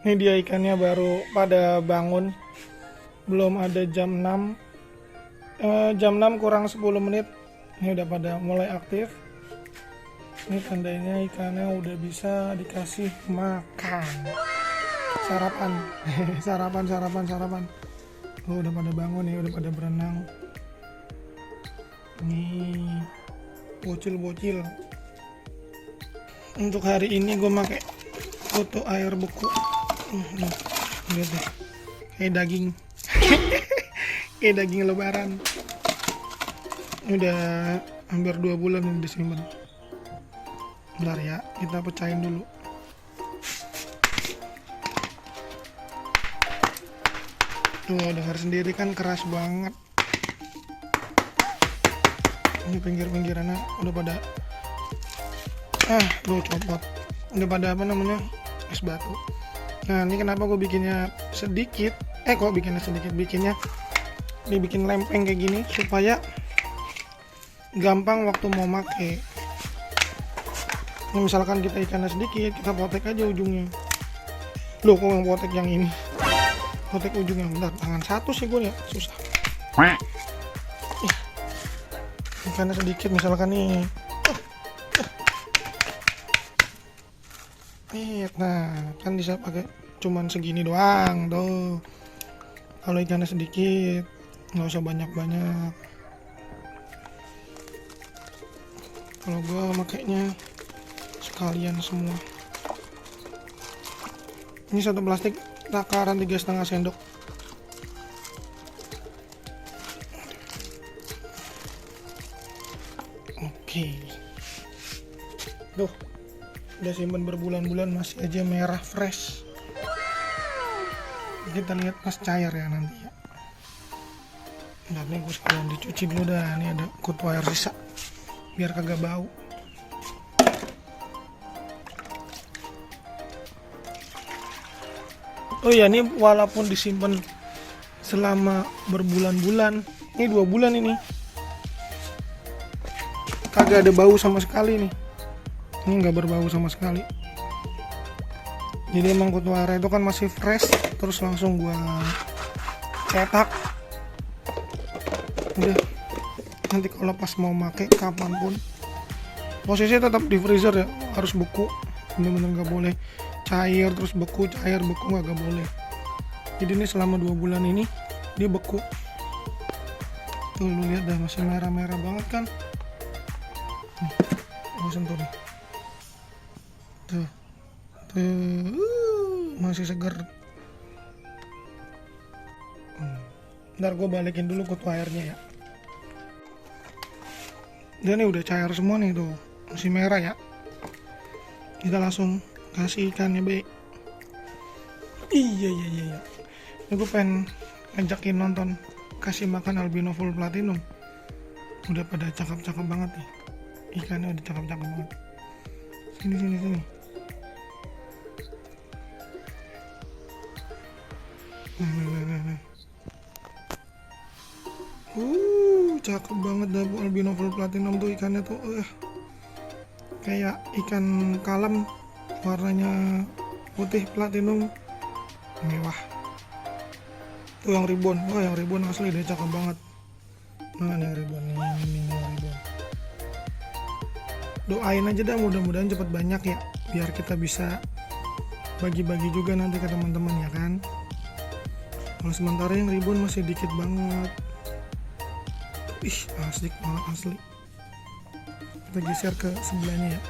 Ini dia ikannya baru pada bangun, belum ada jam 6, jam 6 kurang 10 menit. Ini udah pada mulai aktif. Ini tandanya ikannya udah bisa dikasih makan. Sarapan. sarapan. Oh, udah pada bangun nih, udah pada berenang. Nih, bocil. Untuk hari ini gue pakai foto air beku. Nih, lihat deh, kayak daging. Kayak daging lebaran. Ini udah hampir 2 bulan ini disimpan. Bentar ya, kita pecahin dulu. Tuh, dengar sendiri kan keras banget. Ini pinggir-pinggirannya udah pada copot. Udah pada apa namanya? Es batu. Nah, ini kenapa gue bikinnya sedikit? Bikinnya dibikin lempeng kayak gini supaya gampang waktu mau make. Nah, misalkan kita ikannya sedikit, kita potek aja ujungnya. Loh, kok yang potek yang ini? Potek ujungnya, bentar, tangan satu sih gue ya, susah. Ikannya sedikit, misalkan nih. Nah, kan bisa pakai cuman segini doang tuh. Kalau ikannya sedikit, nggak usah banyak-banyak. Kalau gue makainya sekalian semua. Ini satu plastik takaran 3,5 sendok. Oke. Tuh, udah simpan berbulan-bulan masih aja merah fresh. Kita lihat pas cair ya nanti ya. Nah, ini gue sekalian dicuci dulu dah. Ini ada kutu air sisa biar kagak bau. Oh ya, ini walaupun disimpan selama berbulan-bulan, ini 2 bulan ini, kagak ada bau sama sekali nih. Ini nggak berbau sama sekali. Jadi emang kutu air itu kan masih fresh, terus langsung gua cetak. Udah, nanti kalau pas mau make kapanpun, posisinya tetap di freezer ya, harus beku, bener-bener nggak boleh cair terus beku nggak boleh. Jadi ini selama 2 bulan ini dia beku. Tuh, lu lihat dah, masih merah-merah banget kan. Gue sentuh nih. Tuh, masih seger. Ntar gue balikin dulu kutu airnya ya. Dan ini udah cair semua nih tuh, masih merah ya. Kita langsung kasih ikannya, Be. Iya. Ini gue pengen ngajakin nonton kasih makan albino full platinum. Udah pada cakep-cakep banget nih. Ikannya udah cakep-cakep banget. Sini. Nah. Cakep banget dah albino full platinum tuh ikannya tuh. Kayak ikan kalem, warnanya putih platinum, mewah. Tuh yang ribbon, yang ribbon asli deh, cakep banget. Nah, yang ribbon ini yang ribbon. Doain aja dah, mudah-mudahan cepet banyak ya, biar kita bisa bagi-bagi juga nanti ke teman-teman ya kan. Kalau sementara yang ribbon masih dikit banget. Asik banget asli. Kita geser ke sebelahnya ya.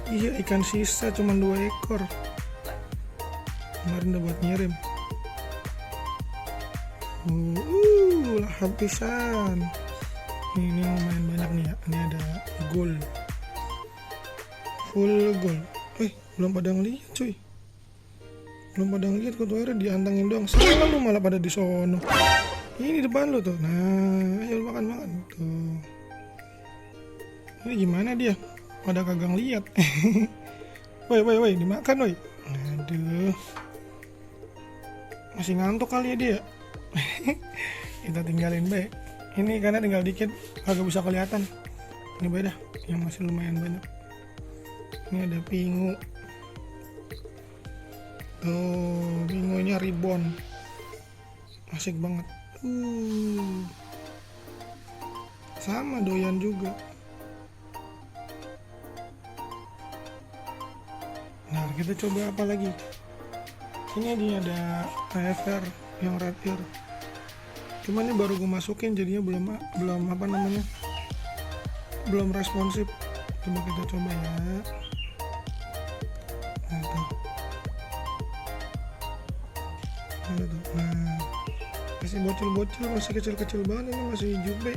Iya, ikan sisa cuma 2 ekor. Kemarin udah buat ngirim. Lahap pisan. Ini lumayan banyak nih ya. Ini ada gold, full gold. Belum pada ngeliat cuy. Belum pada ngeliat kutu airnya, diantangin doang. Salah lu, malah pada di sono. Ini depan lu tuh. Nah, ayo makan tuh. Ini gimana dia? Pada kagak ngeliat. Woi, dimakan woi. Aduh. Masih ngantuk kali ya dia. Kita tinggalin baik. Ini karena tinggal dikit, kagak bisa kelihatan. Ini beda, yang masih lumayan banyak. Ini ada pingu. Oh, bingonya ribbon. Asik banget. Sama doyan juga. Nah, kita coba apa lagi? Ini dia ada AFR yang red ear. Cuman ini baru gue masukin, jadinya belum apa namanya, belum responsif. Coba kita coba ya. Nah, tuh. Nah, masih bocil-bocil, masih kecil-kecil banget, ini masih jube.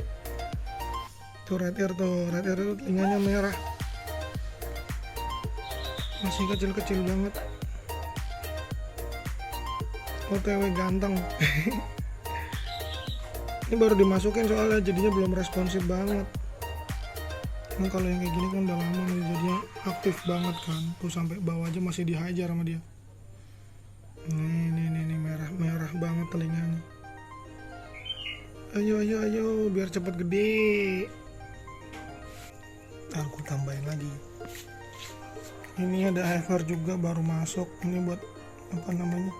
Tuh red ear tuh telinganya merah, masih kecil-kecil banget. OTW ganteng. Ini baru dimasukin soalnya, jadinya belum responsif banget. Nah, kalau yang kayak gini kan udah lama nih, jadinya aktif banget kan. Tuh sampai bawah aja masih dihajar sama dia. Nih merah banget telinganya. Ayo biar cepet gede. Ntar aku tambahin lagi. Ini ada AFR juga baru masuk. Ini buat apa namanya,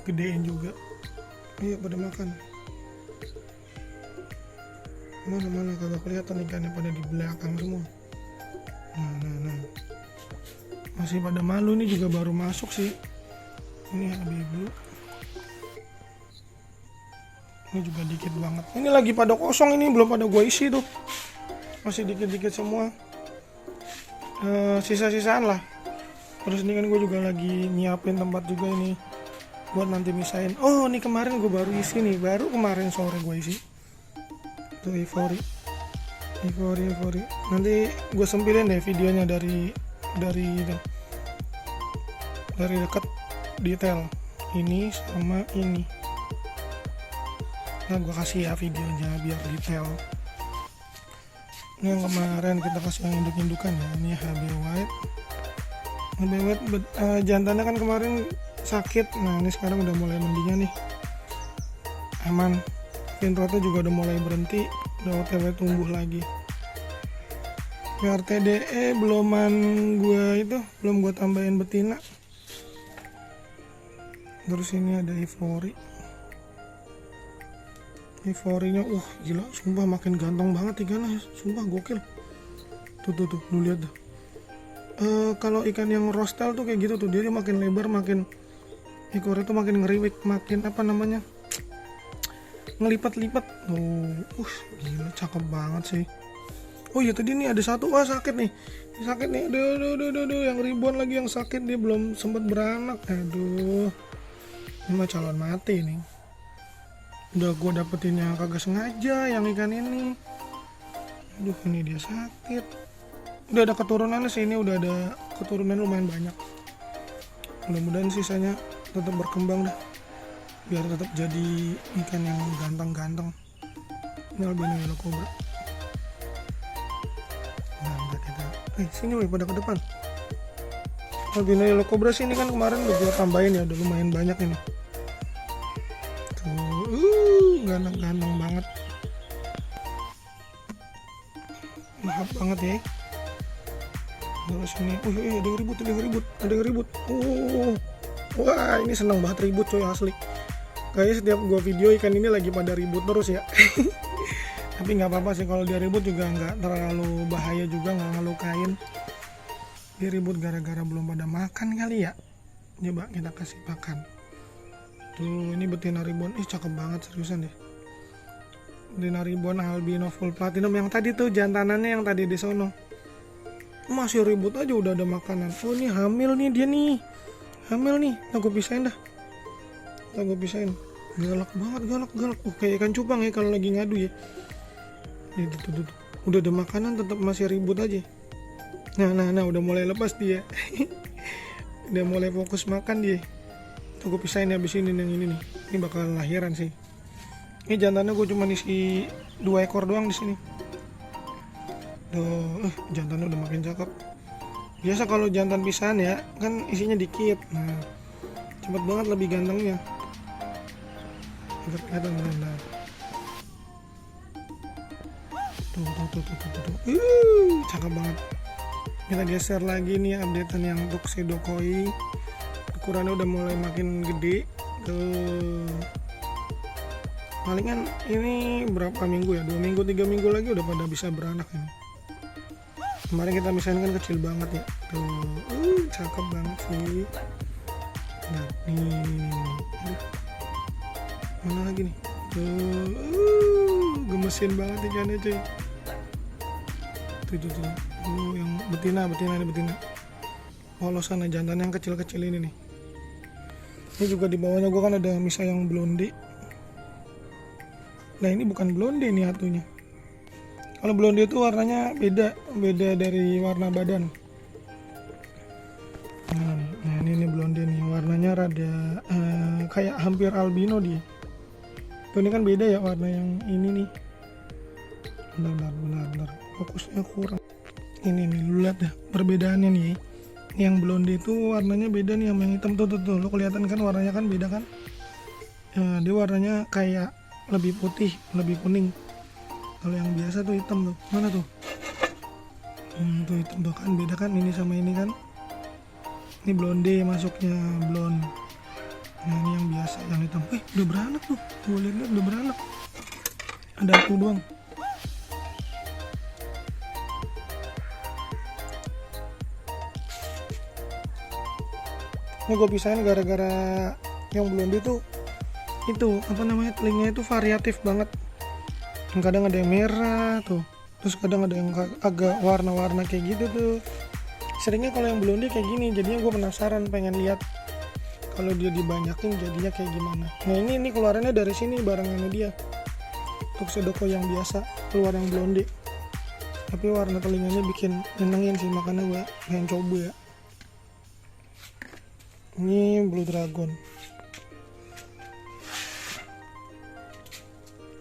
gedein juga. Ayo pada makan. Mana kagak kelihatan ikannya, pada di belakang semua. Nah. Masih pada malu nih, juga baru masuk sih. Ini habibu. Ini juga dikit banget. Ini lagi pada kosong, ini belum pada gua isi tuh. Masih dikit-dikit semua. Sisa-sisaan lah. Terus ini kan gue juga lagi nyiapin tempat juga ini buat nanti misain. Oh, ini kemarin gue baru isi nih, baru kemarin sore gue isi. Tuh Ivory. Nanti gue sempilin deh videonya dari dekat detail. Ini sama ini. Nah, gue kasih ya videonya biar detail. Ini yang kemarin kita kasih yang induk-indukan ya. Ini HB White. Jantannya kan kemarin sakit. Nah, ini sekarang udah mulai mendingan nih, aman. Finrotnya juga udah mulai berhenti, udah OTW tumbuh lagi. RTDE belum gue tambahin betina. Terus ini ada Ivory-nya, gila, sumpah makin ganteng banget ikannya, sumpah gokil. Tuh, lu lihat dah. Kalau ikan yang rostel tuh kayak gitu tuh, dia makin lebar, makin ekornya tuh makin ngeriwik, makin apa namanya, ngelipat-lipat. Gila, cakep banget sih. Oh iya, tadi nih ada satu, sakit nih. Aduh, yang ribuan lagi yang sakit, dia belum sempat beranak. Aduh, ini mah calon mati nih. Udah gue dapetinnya kagak sengaja yang ikan ini. Aduh, ini dia sakit. Udah ada keturunannya sih, ini udah ada keturunan lumayan banyak. Mudah-mudahan sisanya tetap berkembang dah, biar tetap jadi ikan yang ganteng-ganteng. Ini albino yellow cobra. Nah, kita sini pada ke depan. Albino yellow cobra sini kan kemarin udah gue tambahin ya, udah lumayan banyak ini. Tuh, ganteng-ganteng banget. Mahal banget ya. Terus ini, ada yang ribut. Wah, ini senang banget ribut coy, asli. Kayaknya setiap gua video ikan ini lagi pada ribut terus ya. Tapi nggak apa-apa sih, kalau dia ribut juga nggak terlalu bahaya juga, nggak ngelukain. Dia ribut gara-gara belum pada makan kali ya. Coba kita kasih makan. Tuh, ini betina ribbon, cakep banget seriusan deh. Betina ribbon albino full platinum yang tadi tuh, jantanannya yang tadi di sono. Masih ribut aja udah ada makanan. Oh, ini hamil nih dia nih. Hamil nih. Nah, gue pisahin dah. Galak banget, galak. Kayak ikan cupang ya kalau lagi ngadu ya. Tuh. Udah ada makanan tetap masih ribut aja. Nah, udah mulai lepas dia. Udah mulai fokus makan dia. Tuh, gue pisahin habis ini yang ini nih. Ini bakal lahiran sih. Ini jantannya gue cuma isi 2 ekor doang di sini. Tuh, jantannya udah makin cakep. Biasa kalau jantan pisahan ya kan isinya dikit. Nah, cepet banget lebih gantengnya. Kelihatan benar. Tuh. Cakep banget. Kita geser lagi nih updatean yang tuxedo koi. ukurannya udah mulai makin gede tuh. Palingan ini berapa minggu ya, 2 minggu 3 minggu lagi udah pada bisa beranak ini. Kemarin kita misalnya kan kecil banget ya tuh, cakep banget sih. Nah nih, aduh, mana lagi nih tuh, gemesin banget ikannya cuy. Tuh yang betina ini betina. Polosan ya, jantan yang kecil-kecil ini nih. Ini juga di bawahnya gua kan ada misa yang blonde. Nah ini bukan blonde nih hatunya. Kalau blonde itu warnanya beda dari warna badan. Nah ini blonde nih, warnanya rada kayak hampir albino dia. Tuh ini kan beda ya warna yang ini nih. Benar, fokusnya kurang. Ini nih, lu lihat dah perbedaannya nih. Yang blonde itu warnanya beda nih sama yang hitam tuh. Lo kelihatan kan warnanya kan beda kan? Dia warnanya kayak lebih putih, lebih kuning. Kalau yang biasa tuh hitam tuh. Mana tuh? Tuh hitam tuh kan, beda kan ini sama ini kan? Ini blonde masuknya blonde. Nah ini yang biasa, yang hitam. Udah beranak tuh. Gue lihat udah beranak. Ada aku doang. Ini gue pisahin gara-gara yang blonde tuh itu apa namanya, telinganya itu variatif banget. Kadang ada yang merah tuh, terus kadang ada yang agak warna-warna kayak gitu tuh. Seringnya kalau yang blonde kayak gini, jadinya gue penasaran pengen lihat kalau dia dibanyakin jadinya kayak gimana. Nah ini keluarannya dari sini barengannya dia. Tuxedoco yang biasa keluar yang blonde, tapi warna telinganya bikin nyenengin sih, makanya gue pengen coba ya. Ini Blue Dragon.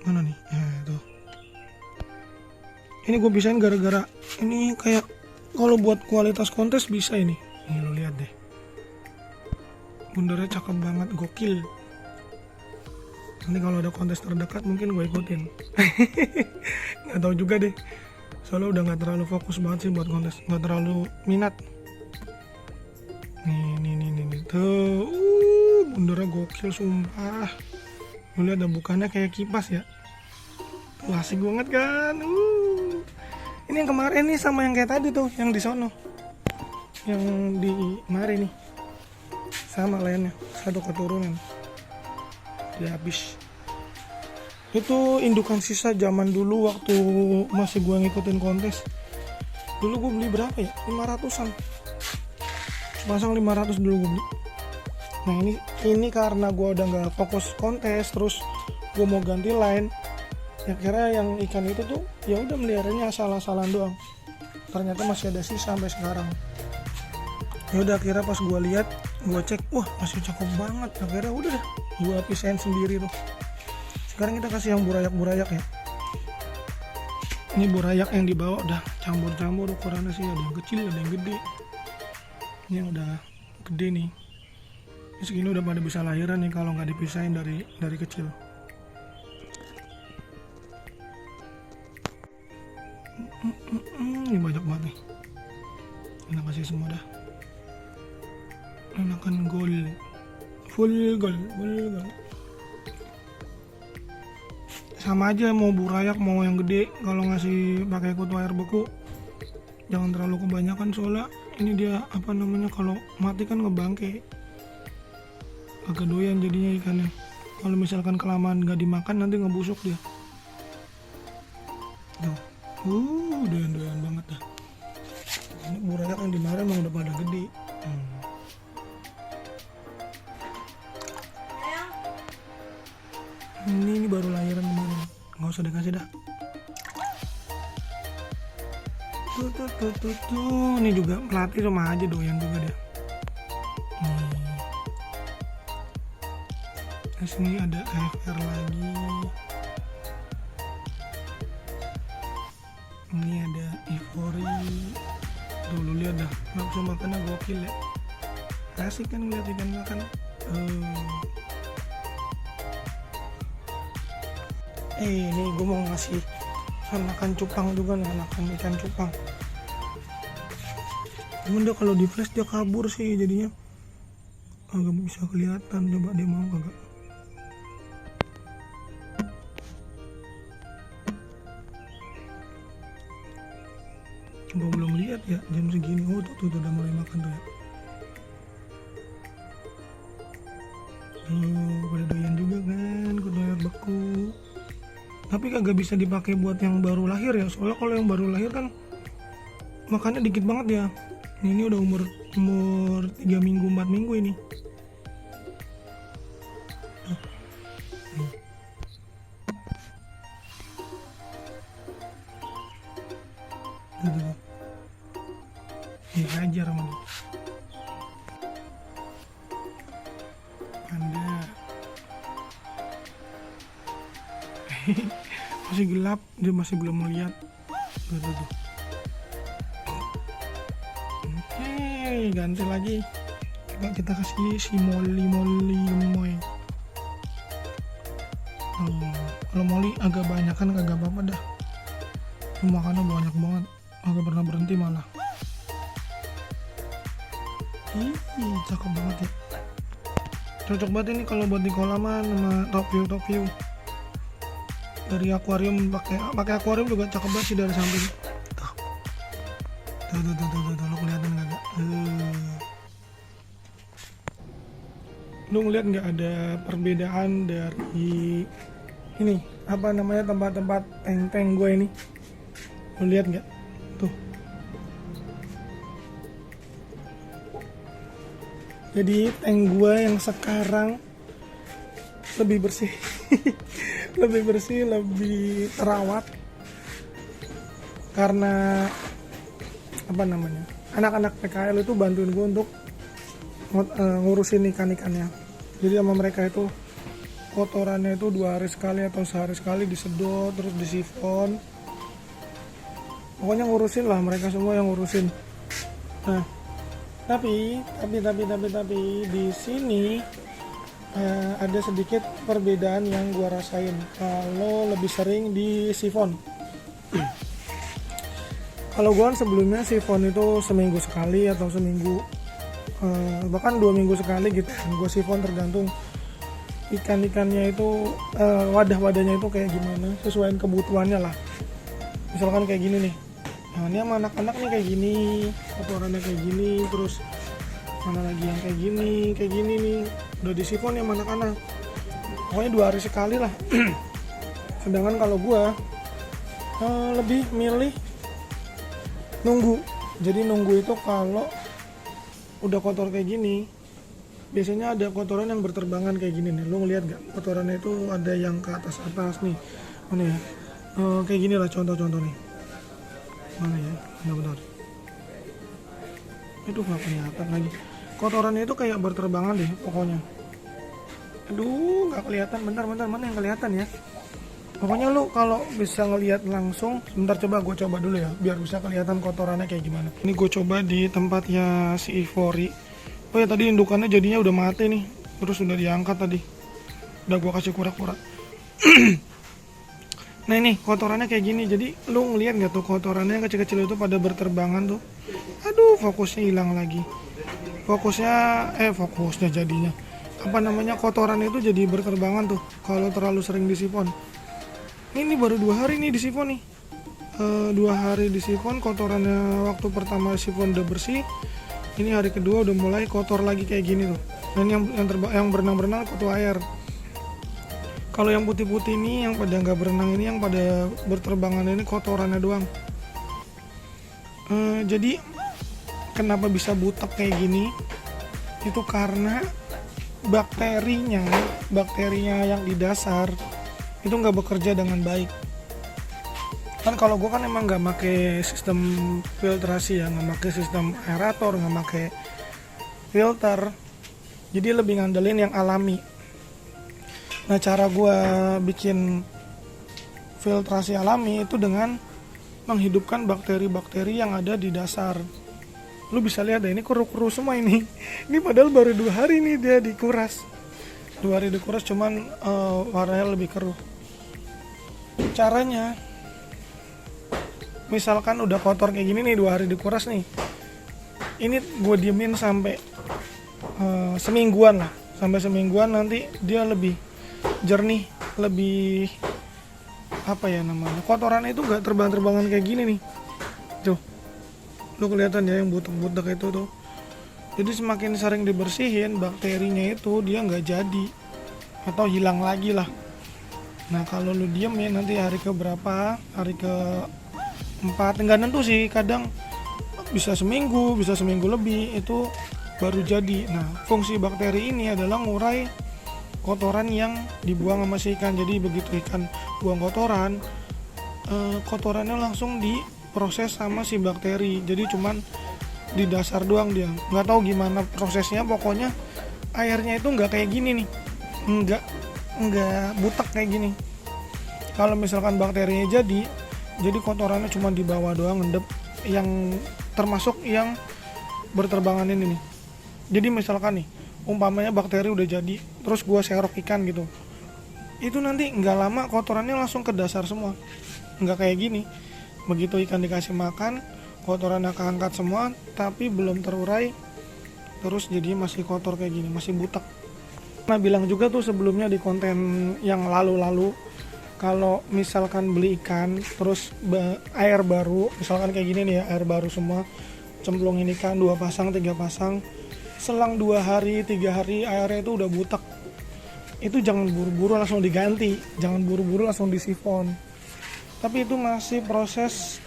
Mana nih? Tuh. Ini gue bisain gara-gara ini kayak kalau buat kualitas kontes bisa ini. Nih lo lihat deh. Bundarnya cakep banget, gokil. Nanti kalau ada kontes terdekat mungkin gue ikutin. Nggak tahu juga deh. Soalnya udah nggak terlalu fokus banget sih buat kontes, nggak terlalu minat. Nih tuh, bundarnya gokil sumpah. Lu lihat ada bukannya kayak kipas ya. Tuh asik banget kan. Ini yang kemarin nih sama yang kayak tadi tuh, yang di sono. Yang di kemarin nih. Sama lainnya, satu keturunan. Dia habis. Itu indukan sisa zaman dulu waktu masih gua ngikutin kontes. Dulu gua beli berapa ya? 500-an. Pasang 500 dulu gue beli. Nah ini karena gue udah nggak fokus kontes, terus gue mau ganti line. Ya kira yang ikan itu tuh ya udah meliharanya asal-asalan doang. Ternyata masih ada sisa sampai sekarang. Ya udah kira pas gue lihat, gue cek, wah masih cakep banget. Akhirnya udah deh, gue pisahin sendiri tuh. Sekarang kita kasih yang burayak ya. Ini burayak yang dibawa udah campur-campur, ukurannya sih ada yang kecil, ada yang gede. Ini yang udah gede nih. Ini segini udah pada bisa lahiran nih kalau nggak dipisahin dari kecil. Ini banyak banget nih. Kita kasih semua dah. Enakan gold, full gold. Sama aja mau burayak mau yang gede, kalau ngasih pakai kutu air beku jangan terlalu kebanyakan, soalnya ini dia apa namanya, kalau mati kan ngebangke, agak doyan jadinya ikannya. Kalau misalkan kelamaan nggak dimakan nanti ngebusuk dia. Tuh, doyan banget dah. Ini burayak yang dimarin emang udah pada gede. Ini baru lahiran kemarin, nggak usah dikasih dah. Tuh, ini juga pelatih sama aja doyan juga dia. Di sini ada AFR lagi. Ini ada Ivory. Tuh lu lihat dah, nafsu makannya gokil ya. Asik kan ngeliat ikan makan. Ini gue mau ngasih anakan cupang juga nih, anakan ikan cupang. Cuman dia kalau di flash dia kabur sih jadinya. Agak bisa kelihatan, coba dia mau kagak. Coba belum lihat ya jam segini. Oh tuh udah mulai makan tuh ya. Pada doyan juga kan kudu air beku. Tapi kagak bisa dipakai buat yang baru lahir ya, soalnya kalau yang baru lahir kan makannya dikit banget ya. Ini udah umur 3 minggu 4 minggu ini. Hajar sama dia. Panda. Masih gelap, dia masih belum melihat. Tuh. Oke, ganti lagi. Coba kita kasih si Molly gemoy. Kalau Molly agak banyak kan kagak apa-apa dah. Makannya banyak banget, agak pernah berhenti malah. Ih, cakep banget ya. Cocok banget ini kalau buat di kolaman sama top view. Dari akuarium pakai akuarium juga cakep banget sih dari samping. Tuh, lo kelihatan nggak? Lu ngeliat nggak ada perbedaan dari ini apa namanya tempat-tempat tank gue ini? Lu lihat nggak? Tuh. Jadi tank gue yang sekarang lebih bersih, lebih terawat karena apa namanya? Anak-anak PKL itu bantuin gue untuk ngurusin ikan-ikannya. Jadi sama mereka itu kotorannya itu 2 hari sekali atau sehari sekali disedot terus disifon. Pokoknya ngurusin lah, mereka semua yang ngurusin. Nah, tapi di sini ada sedikit perbedaan yang gua rasain kalau lebih sering di sifon. Kalau gua kan sebelumnya sifon itu seminggu sekali atau seminggu bahkan 2 minggu sekali gitu. Gua sifon tergantung ikan-ikannya itu wadah-wadahnya itu kayak gimana, sesuai kebutuhannya lah. Misalkan kayak gini nih. Nah, ini sama anak-anak nih kayak gini, kotorannya kayak gini, terus mana lagi yang kayak gini nih, udah disifon ya sama anak-anak. Pokoknya 2 hari sekali lah. Sedangkan kalau gua lebih milih nunggu. Jadi nunggu itu kalau udah kotor kayak gini, biasanya ada kotoran yang berterbangan kayak gini nih. Lu ngeliat gak? Kotorannya itu ada yang ke atas nih. Mana ya? Kayak gini lah contoh-contoh nih. Mana ya? Benar-benar. Itu gak kelihatan lagi. Kotorannya itu kayak berterbangan deh pokoknya. Aduh, gak kelihatan. Bentar, mana yang kelihatan ya? Pokoknya lu kalau bisa ngelihat langsung, sebentar coba gue coba dulu ya, biar bisa kelihatan kotorannya kayak gimana. Ini gue coba di tempatnya si Ivory. Oh ya, tadi indukannya jadinya udah mati nih, terus udah diangkat tadi. Udah gue kasih kura-kura. Nah ini kotorannya kayak gini, jadi lu ngeliat nggak tuh kotorannya yang kecil-kecil itu pada berterbangan tuh. Aduh, fokusnya hilang lagi. Fokusnya jadinya apa namanya, kotoran itu jadi berterbangan tuh kalau terlalu sering disifon. Ini baru 2 hari nih disifon nih. 2 hari disifon, kotorannya waktu pertama sifon udah bersih. Ini hari kedua udah mulai kotor lagi kayak gini tuh. Dan yang berenang-berenang kutu air. Kalau yang putih-putih ini, yang pada nggak berenang ini, yang pada berterbangan ini kotorannya doang. Jadi kenapa bisa butek kayak gini? Itu karena bakterinya yang di dasar itu nggak bekerja dengan baik. Kan kalau gue kan emang nggak make sistem filtrasi ya, nggak make sistem aerator, nggak make filter, jadi lebih ngandelin yang alami. Nah, cara gue bikin filtrasi alami itu dengan menghidupkan bakteri-bakteri yang ada di dasar. Lu bisa lihat deh, ini kuru-kuru semua ini. Ini padahal baru 2 hari nih dia dikuras. 2 hari dikuras, cuman warnanya lebih keruh. Caranya, misalkan udah kotor kayak gini nih, 2 hari dikuras nih, ini gue diemin sampai semingguan lah, sampai semingguan nanti dia lebih jernih, lebih apa ya namanya, kotoran itu nggak terbang-terbangan kayak gini nih. Tuh, lu kelihatan ya yang butek-butek itu tuh. Jadi semakin sering dibersihin, bakterinya itu dia nggak jadi atau hilang lagi lah. Nah kalau lu diem ya, nanti hari ke berapa, hari ke 4, nggak nentu sih, kadang bisa seminggu, bisa seminggu lebih itu baru jadi. Nah fungsi bakteri ini adalah ngurai kotoran yang dibuang sama si ikan. Jadi begitu ikan buang kotoran, kotorannya langsung diproses sama si bakteri. Jadi cuman di dasar doang, dia nggak tahu gimana prosesnya, pokoknya airnya itu nggak kayak gini nih, nggak butek kayak gini. Kalau misalkan bakterinya jadi kotorannya cuma di bawah doang ngendep, yang termasuk yang berterbangan ini nih. Jadi misalkan nih umpamanya bakteri udah jadi, terus gua serok ikan gitu, itu nanti nggak lama kotorannya langsung ke dasar semua, nggak kayak gini. Begitu ikan dikasih makan, kotorannya keangkat semua, tapi belum terurai, terus jadi masih kotor kayak gini, masih butek. Nah bilang juga tuh sebelumnya di konten yang lalu-lalu, kalau misalkan beli ikan terus air baru, misalkan kayak gini nih ya, air baru semua, cemplungin ikan 2 pasang 3 pasang, selang 2 hari 3 hari airnya itu udah butek, itu jangan buru-buru langsung diganti, jangan buru-buru langsung disifon, tapi itu masih proses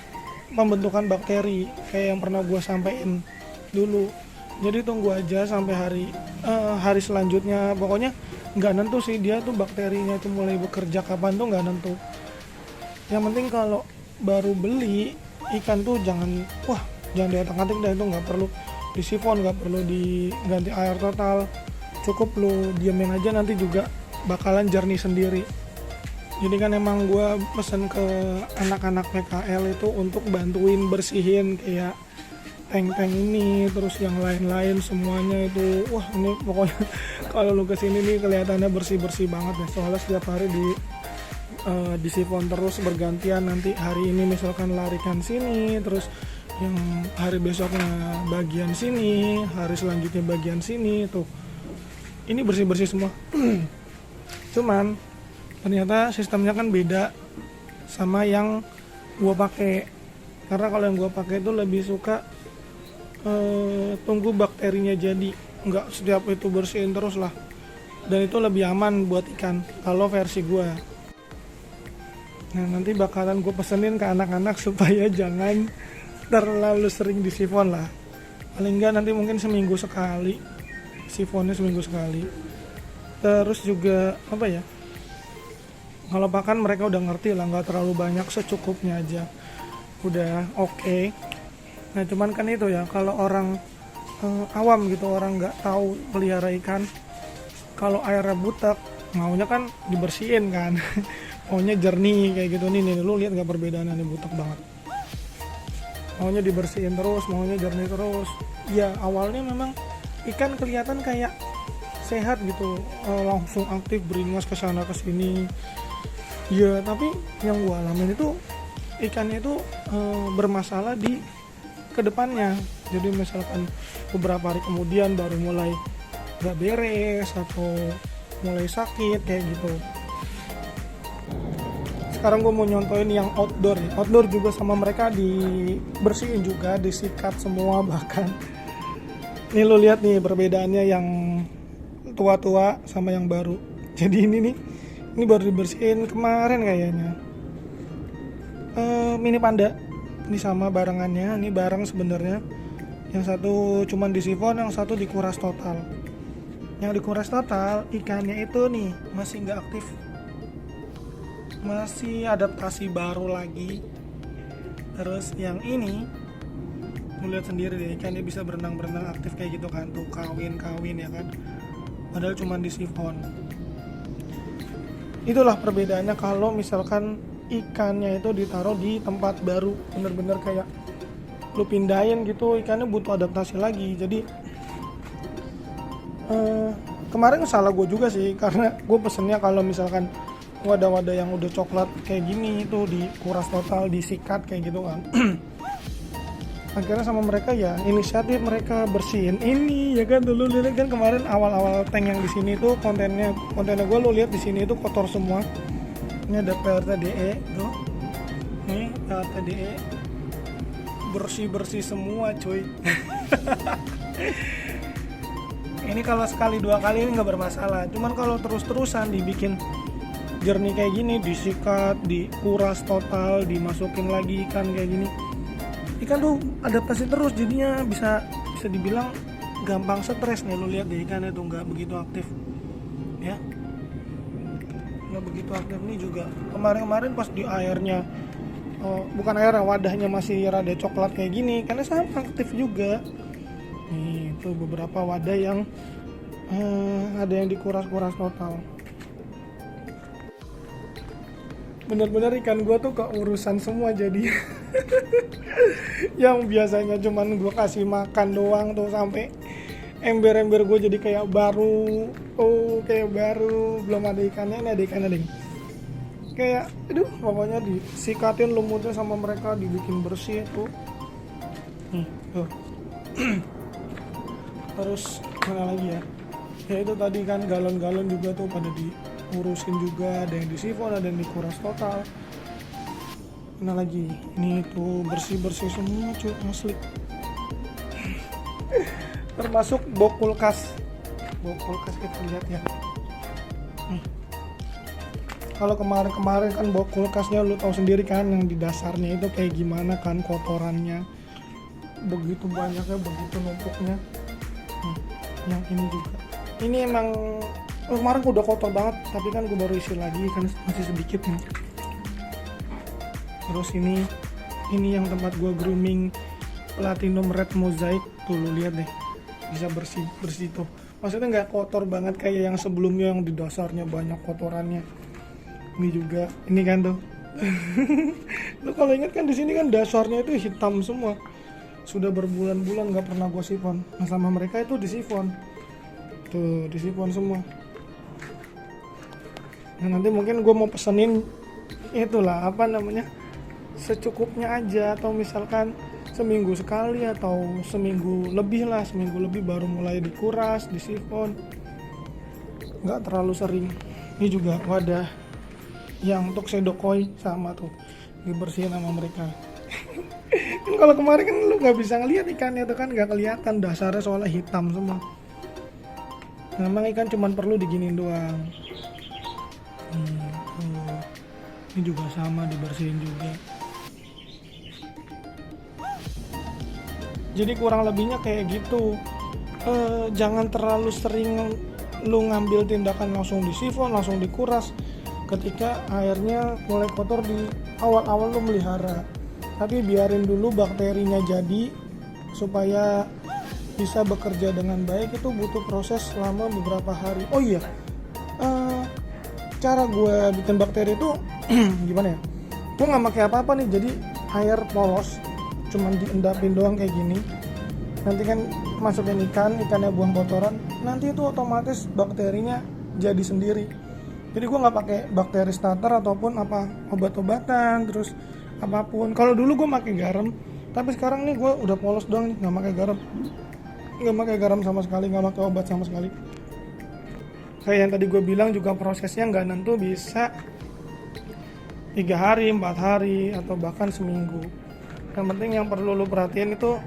pembentukan bakteri kayak yang pernah gue sampein dulu. Jadi tunggu aja sampai hari selanjutnya, pokoknya nggak nentu sih dia tuh bakterinya itu mulai bekerja kapan tuh nggak nentu. Yang penting kalau baru beli ikan tuh jangan diotak-atik dah, itu nggak perlu disifon, nggak perlu diganti air total, cukup lu diamin aja, nanti juga bakalan jernih sendiri. Jadi kan emang gue pesen ke anak-anak PKL itu untuk bantuin bersihin kayak tank-tank ini, terus yang lain-lain semuanya itu. Wah ini pokoknya kalau lu kesini nih kelihatannya bersih-bersih banget ya, soalnya setiap hari disifon terus bergantian. Nanti hari ini misalkan larikan sini, terus yang hari besoknya bagian sini, hari selanjutnya bagian sini tuh. Ini bersih-bersih semua. Cuman ternyata sistemnya kan beda sama yang gua pakai. Karena kalau yang gua pakai itu lebih suka tunggu bakterinya jadi, nggak setiap itu bersihin terus lah, dan itu lebih aman buat ikan kalau versi gua. Nah nanti bakalan gue pesenin ke anak-anak supaya jangan terlalu sering disifon lah, paling enggak nanti mungkin seminggu sekali, sifonnya seminggu sekali. Terus juga apa ya, kalau pakan mereka udah ngerti lah, nggak terlalu banyak, secukupnya aja udah oke. Nah cuman kan itu ya, kalau orang awam gitu, orang nggak tahu pelihara ikan, kalau airnya butek maunya kan dibersihin kan maunya jernih kayak gitu. Nih lu lihat nggak perbedaannya, nih butek banget, maunya dibersihin terus, maunya jernih terus. Ya awalnya memang ikan kelihatan kayak sehat gitu, langsung aktif beringas kesana kesini ya, tapi yang gua alamin itu ikannya itu bermasalah di kedepannya. Jadi misalkan beberapa hari kemudian baru mulai gak beres atau mulai sakit kayak gitu. Sekarang gue mau nyontoin yang outdoor ya. Outdoor juga sama mereka dibersihin juga, disikat semua bahkan. Nih lo lihat nih perbedaannya yang tua-tua sama yang baru. Jadi ini baru dibersihin kemarin kayaknya. Mini panda. Ini sama barengannya, ini bareng sebenarnya. Yang satu cuman disifon, yang satu dikuras total. Yang dikuras total ikannya itu nih masih nggak aktif, masih adaptasi baru lagi. Terus yang ini lihat sendiri deh, ikannya bisa berenang aktif kayak gitu kan, tuh kawin ya kan, padahal cuman disifon. Itulah perbedaannya kalau misalkan ikannya itu ditaruh di tempat baru, bener-bener kayak lu pindahin gitu, ikannya butuh adaptasi lagi. Jadi kemarin salah gue juga sih, karena gue pesennya kalau misalkan wadah-wadah yang udah coklat kayak gini itu dikuras total, disikat kayak gitu kan akhirnya sama mereka ya inisiatif mereka bersihin ini ya kan. Dulu lihat kan kemarin awal-awal tank yang di sini tuh kontennya gue lu lihat di sini itu kotor semua. Ini ada PRTDE tuh, nih PRTDE bersih semua cuy. Ini kalau sekali dua kali ini nggak bermasalah, cuman kalau terus-terusan dibikin jernih kayak gini, disikat, dikuras total, dimasukin lagi ikan kayak gini, ikan tuh adaptasi terus, jadinya bisa dibilang gampang stres nih. Lu lihat deh ikannya tuh nggak begitu aktif ya, nggak begitu aktif. Nih juga kemarin pas di airnya bukan airnya, wadahnya masih rada coklat kayak gini karena sama aktif juga. Nih itu beberapa wadah yang ada yang dikuras-kuras total. Bener-bener ikan gue tuh keurusan semua jadi. Yang biasanya cuman gue kasih makan doang tuh sampai ember-ember gue jadi kayak baru. Oh kayak baru, belum ada ikannya. Ini ada ikannya deh. Kayak aduh pokoknya disikatin lumutnya sama mereka, dibikin bersih tuh. Tuh. Terus mana lagi ya? Ya itu tadi kan galon-galon juga tuh pada diurusin juga, ada yang disifon, ada yang dikuras total. Mana lagi? Ini tuh bersih semua cuy, asli. Termasuk box kulkas kita lihat ya. Kalau kemarin kan box kulkasnya lu tahu sendiri kan yang di dasarnya itu kayak gimana kan kotorannya. Begitu banyaknya, begitu numpuknya. Yang ini juga. Ini emang kemarin udah kotor banget, tapi kan gue baru isi lagi kan masih sedikit nih. Terus ini yang tempat gue grooming Platinum Red Mosaic tuh, lu lihat deh, bisa bersih tuh. Maksudnya nggak kotor banget kayak yang sebelumnya yang di dasarnya banyak kotorannya. Ini juga, ini kan tuh. Lu kalau ingat kan di sini kan dasarnya itu hitam semua. Sudah berbulan-bulan nggak pernah gue sifon. Nah sama mereka itu disifon. Tuh disifon semua. Nah nanti mungkin gue mau pesenin itulah apa namanya, secukupnya aja, atau misalkan seminggu sekali atau seminggu lebih baru mulai dikuras, disifon, nggak terlalu sering. Ini juga wadah yang untuk sedokoi sama tuh dibersihin sama mereka. Kan kalau kemarin kan lu nggak bisa ngeliat ikannya tuh kan, nggak kelihatan dasarnya soalnya hitam semua. Memang ikan cuman perlu diginiin doang. Ini juga sama dibersihin juga. Jadi kurang lebihnya kayak gitu. Jangan terlalu sering lu ngambil tindakan langsung disifon, langsung dikuras ketika airnya mulai kotor di awal-awal lu melihara. Tapi biarin dulu bakterinya jadi supaya bisa bekerja dengan baik. Itu butuh proses selama beberapa hari. Oh iya, cara gue bikin bakteri itu gimana ya? Gue nggak pakai apa-apa nih, jadi air polos, cuman diendapin doang kayak gini. Nanti kan masukin ikannya buang kotoran, nanti itu otomatis bakterinya jadi sendiri. Jadi gue nggak pakai bakteri starter ataupun apa obat-obatan terus apapun. Kalau dulu gue pakai garam, tapi sekarang nih gue udah polos doang nih, nggak pakai garam sama sekali, nggak pakai obat sama sekali. Kayak yang tadi gue bilang juga prosesnya nggak nentu, bisa 3 hari, 4 hari, atau bahkan seminggu. Yang penting yang perlu lu perhatiin itu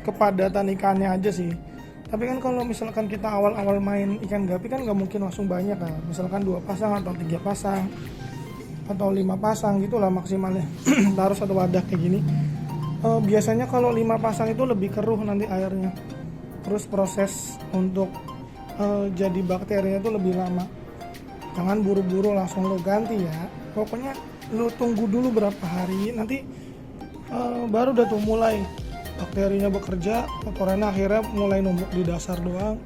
kepadatan ikannya aja sih. Tapi kan kalau misalkan kita awal-awal main ikan gapi kan nggak mungkin langsung banyak kan. Misalkan 2 pasang atau 3 pasang atau 5 pasang gitulah maksimalnya. Taruh satu wadah kayak gini. Biasanya kalau 5 pasang itu lebih keruh nanti airnya. Terus proses untuk jadi bakterinya itu lebih lama. Jangan buru-buru langsung lo ganti ya. Pokoknya lo tunggu dulu berapa hari, nanti baru udah tuh mulai bakterinya bekerja, kotorannya akhirnya mulai numpuk di dasar doang.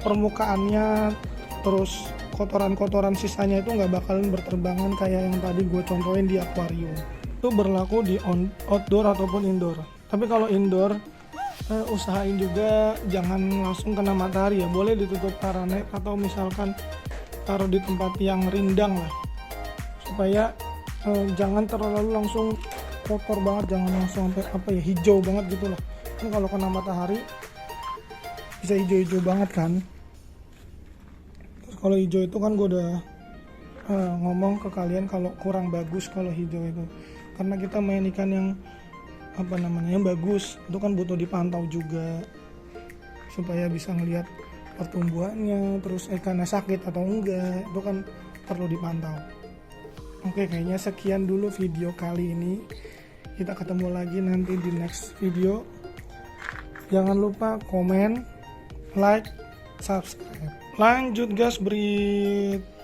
Permukaannya terus kotoran-kotoran sisanya itu nggak bakalan berterbangan kayak yang tadi gue contohin di akuarium. Itu berlaku di outdoor ataupun indoor. Tapi kalau indoor usahain juga jangan langsung kena matahari ya, boleh ditutup paranet atau misalkan taruh di tempat yang rindang lah, supaya jangan terlalu langsung kotor banget, jangan langsung sampai apa ya, hijau banget gitu lah. Ini kalau kena matahari bisa hijau-hijau banget kan. Terus kalau hijau itu kan gue udah ngomong ke kalian kalau kurang bagus kalau hijau itu, karena kita main ikan yang apa namanya yang bagus itu kan butuh dipantau juga supaya bisa ngelihat pertumbuhannya, terus ikannya sakit atau enggak itu kan perlu dipantau. Oke, kayaknya sekian dulu video kali ini. Kita ketemu lagi nanti di next video. Jangan lupa komen, like, subscribe. Lanjut gas, Brit.